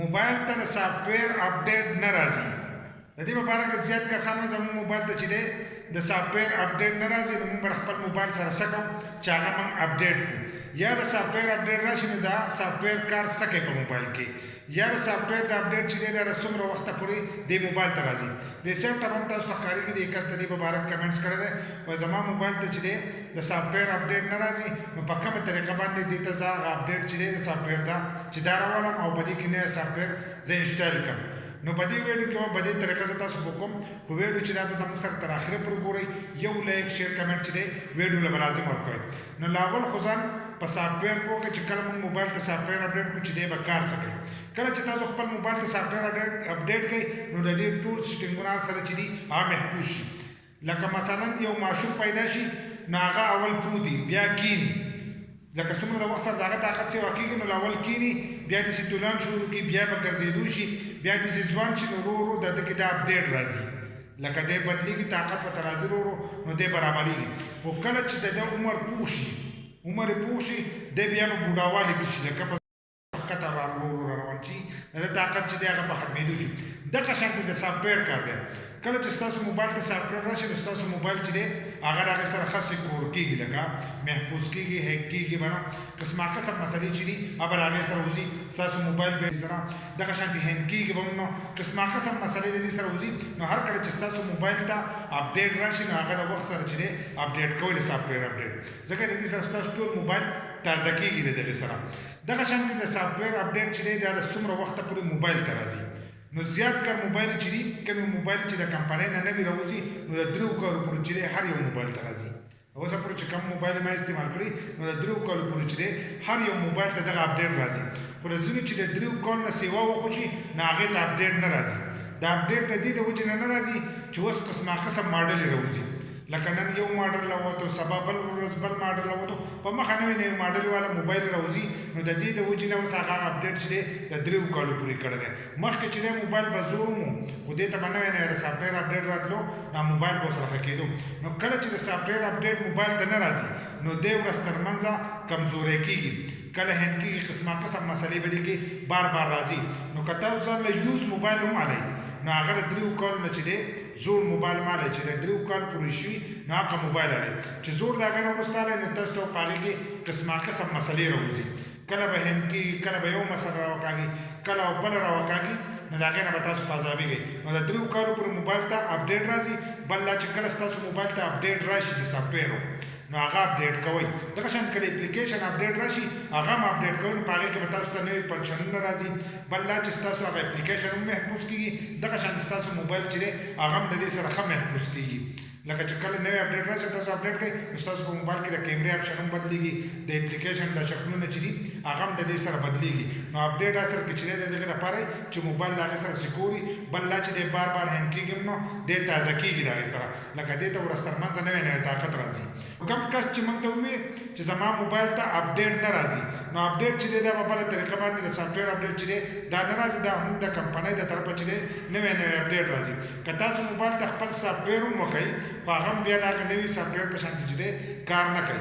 موبایل ته د سافټویر اپډیټ نه راځي. د دې لپاره که زیات کسان زموږ موبایل ته چې دی د سافټویر اپډیټ نه راځي، نو موږ خپل موبایل سره څه کوو چې هغه موږ اپډیټ کړو. یا د سافټویر اپډیټ راشي نو دا سافټویر کار څه کوي په موبایل کې، یا د سافټویر اپډیټ چې دی دا څومره وخته پورې د موبایل ته راځي. د سیټ ټاپ هم تاسو ته ښکارېږي، د کس د دې په باره کې کمنټس کړی دی، وایي زما موبایل ته چې دی د سافټویر اپډیټ نه راځي، نو په کومه طریقه باندې دې ته زه هغه اپډیټ چې دی د سافټویر دا چې دا راولم او په دې کې نوی سافټویر زه انسټال کړم. نو په دې ویډیو کې به په دې طریقه زه تاسو وکړم، خو ویډیو چې دا به زموږ سره تر اخره پورې ګورئ، یو لایک شیر کمنټ چې دی ویډیو له به لازم ورکوئ. نو لا اول خو ځان په سافټویر پوه کړئ چې کله موږ موبایل ته سافټویر اپډیټ کړو چې دی به کار څه کوي. کله چې تاسو خپل موبایل ته سافټویر اپډیټ کړئ نو د دې ټول سیټینګونه سره چې دي هغه محفوظ شي. لکه مثلا یو ماشوم پیدا شي نو هغه اول پروت وي، بیا کیني، لکه څومره د وخت سره د هغه طاقت سیوا کېږي نو اول کیني، بیا داسې تولان شروع کړي، بیا به ګرځېدو شي، بیا داسې ځوان شي، نو ورو ورو د ده کې دا اپډیټ راځي، لکه دی بدلېږي، طاقت ورته راځي ورو ورو، نو دی برابرېږي. خو کله چې د ده عمر پوه شي دی بیا به بوډاوالي کې شي، لکه په ښکته ورو ورو روان شي، د ده طاقت چې دی هغه به ختمېدو شي. دغه شانتې د سافټویر کار دی. کله چې ستاسو موبایل کې سافټویر راشي نو ستاسو موبایل چې دی هغه د هغې سره ښه سکیور کېږي، لکه محفوظ کېږي، هیک کېږي به نه، قسمه قسم مسلې چې دي هغه د هغې سره وځي، ستاسو موبایل به سره دغه شانتې هینګ کېږي به هم نه، قسمه قسم مسلې د دې سره وځي. نو هر کله چې ستاسو موبایل ته اپډیټ راشي نو هغه د وخت سره چې دی اپډیټ کوئ د سافټویر اپډیټ، ځکه د دې سره ستاسو ټول موبایل تازه کېږي د دغې سره. دغه شانتې د سافټویر اپډیټ چې دی دا د څومره وخته پورې موبایل ته راځي. نو زیات کار موبایل چې دي، کومې موبایل چې د کمپنۍ نه نوي راوځي نو د 3 کالو پورې چې دی هر یو موبایل ته راځي. اوسه پورې چې کوم موبایل ما استعمال کړي نو د 3 کالو پورې چې دی هر یو موبایل ته دغه اپډیټ راځي. خو د ځینو چې د 3 کالو نه سیوا وخوشي نو هغې ته اپډیټ نه راځي. دا اپډیټ د دې د وجې نه راځي چې اوس قسمه قسم ماډل یې راوځي، لکه نن یو ماډل راووتو، سبا بل ورځ بل ماډل راووتو، په مخه نوی نوی ماډل والا موبایل راوځي. نو د دې د وجې نه اوس هغه اپډیټ چې دی د 3 کالو پورې کړی دی. مخکې چې دی موبایل به زوړ و، خو دې ته به نوی نوی د سافټویر اپډیټ راتلو، دا موبایل به ورسره ښه کېدو. نو کله چې د سافټویر اپډیټ موبایل ته نه راځي نو دی ورځ تر منځه کمزوری کېږي، کله هینګ کېږي، قسمه قسم مسلې به دې کې بار بار راځي. نو که تاسو ځان له یوز موبایل هم الی نو هغه د 3 کالو نه چې دی زوړ موبایل مالی چې د 3 کال پورې شي نو هغه موبایل الی چې زوړ د هغې نه وروسته الی نو تاسو ته په هغې کې قسمه قسم مسلې راوځي، کله به هینګ کېږي، کله به یو مسله راوکاږي، کله بله راوکاږي، نو د هغې نه به تاسو په عذابېږئ. نو د 3 کالو پورې موبایل ته اپډیټ راځي. بل لا چې کله ستاسو موبایل ته اپډیټ راشي د سافټویرو نو هغه اپډیټ کوئ. دغه شان کله اپلیکیشن اپډیټ راشي هغه هم اپډیټ کوئ، نو په هغې کې به تاسو ته نوي فنکشنونه راځي. بل لا چې ستاسو هغه اپلیکیشن هم محفوظ کېږي، دغه شان ستاسو موبایل چې دی هغه هم د دې سره ښه محفوظ کېږي. لکه چې کله نوی اپډیټ راشي تاسو اپډیټ کړئ نو ستاسو په موبایل کې د کیمرې اپشن هم بدلېږي، د اپلیکیشن د شکلونه چې دي هغه هم د دې سره بدلېږي. نو اپډیټ اصل کې چې دی د دغې لپاره چې موبایل د هغې سره سکیور وي، بل لا چې دی بار بار هینګ کېږي هم نو دی تازه کېږي د هغې سره، لکه دې ته ورځ تر منځه نوی نوی طاقت راځي. کوم کس چې موږ ته ووایي چې زما موبایل ته اپډیټ نه راځي نو اپډیټ چې دی دا په بله طریقه باندې د سافټویر اپډیټ چې دی دا نه راځي، دا هم د کمپنۍ د طرفه چې دی نوی نوی اپډیټ راځي. که تاسو موبایل ته خپل سافټویر هم وښئ خو هغه هم بیا د هغه نوي سافټویر په شانتې چې دی کار نه کوي.